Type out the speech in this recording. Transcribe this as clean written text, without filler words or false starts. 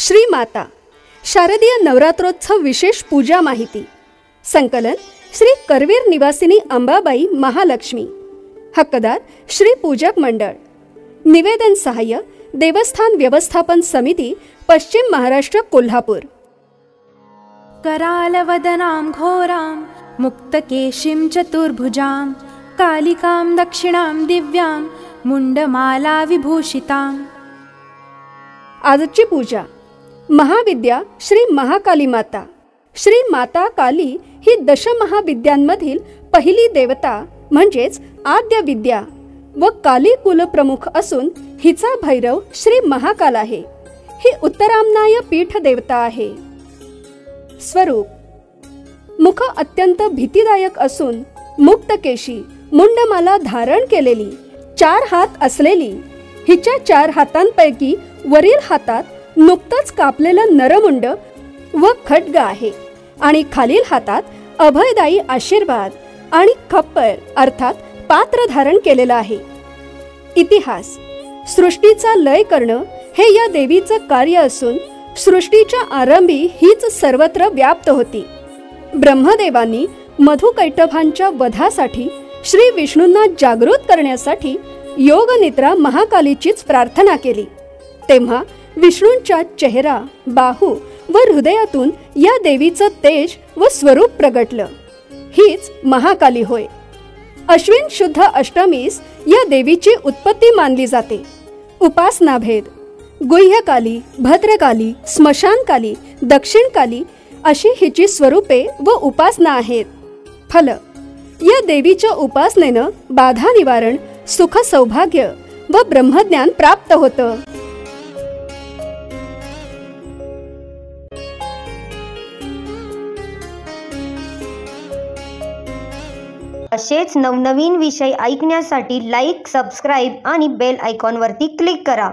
श्री माता शारदीय नवरात्रोत्सव विशेष पूजा माहिती संकलन श्री करवीर निवासिनी अंबाबाई महालक्ष्मी हक्कदार श्री पूजक मंडळ निवेदन सहाय्य देवस्थान व्यवस्थापन समिती पश्चिम महाराष्ट्र कोल्हापूर। करालवदनां घोरां मुक्तकेशीं चतुर्भुजां कालिकां दक्षिणां दिव्यां मुंडमाला विभूषितां। आजची पूजा महाविद्या श्री महाकाली माता। श्री माता काली ही दशमहाविद्यांमधील पहिली देवता म्हणजेच आद्य विद्या व काली कुलप्रमुख असून हिचा भैरव श्री महाकाल आहे। ही उत्तरामनाय पीठ देवता आहे। स्वरूप मुख अत्यंत भीतिदायक असून मुक्तकेशी मुंडमाला धारण केलेली 4 हात असलेली हिच्या 4 हातांपैकी वरील हातात नुकतंच कापलेलं नरमुंड व खड्ग आहे आणि खालील हातात अभयदायी आशीर्वाद आणि खप्पर अर्थात पात्र धारण केलेलं आहे। इतिहास सृष्टीचा लय करणं हे या देवीचं कार्य असून सृष्टीच्या आरंभी हीच सर्वत्र व्याप्त होती। ब्रह्मदेवांनी मधुकैटभांच्या वधासाठी श्री विष्णूंना जागृत करण्यासाठी योगनिद्रा महाकालीचीच प्रार्थना केली। तेव्हा विष्णूंच्या चेहरा बाहू व हृदयातून या देवीचं तेज व स्वरूप प्रगटलं। हीच महाकाली होय। अश्विन शुद्ध अष्टमीस या देवीची उत्पत्ती मानली जाते। उपासनाभेद गुह्यकाली भद्रकाली स्मशानकाली दक्षिणकाली अशी हिची स्वरूपे व उपासना आहेत। फल या देवीच्या उपासनेनं बाधा निवारण सुख सौभाग्य व ब्रह्मज्ञान प्राप्त होतं। असेच नवनवीन विषय ऐकण्यासाठी लाईक, सबस्क्राईब आणि बेल आयकॉनवरती क्लिक करा।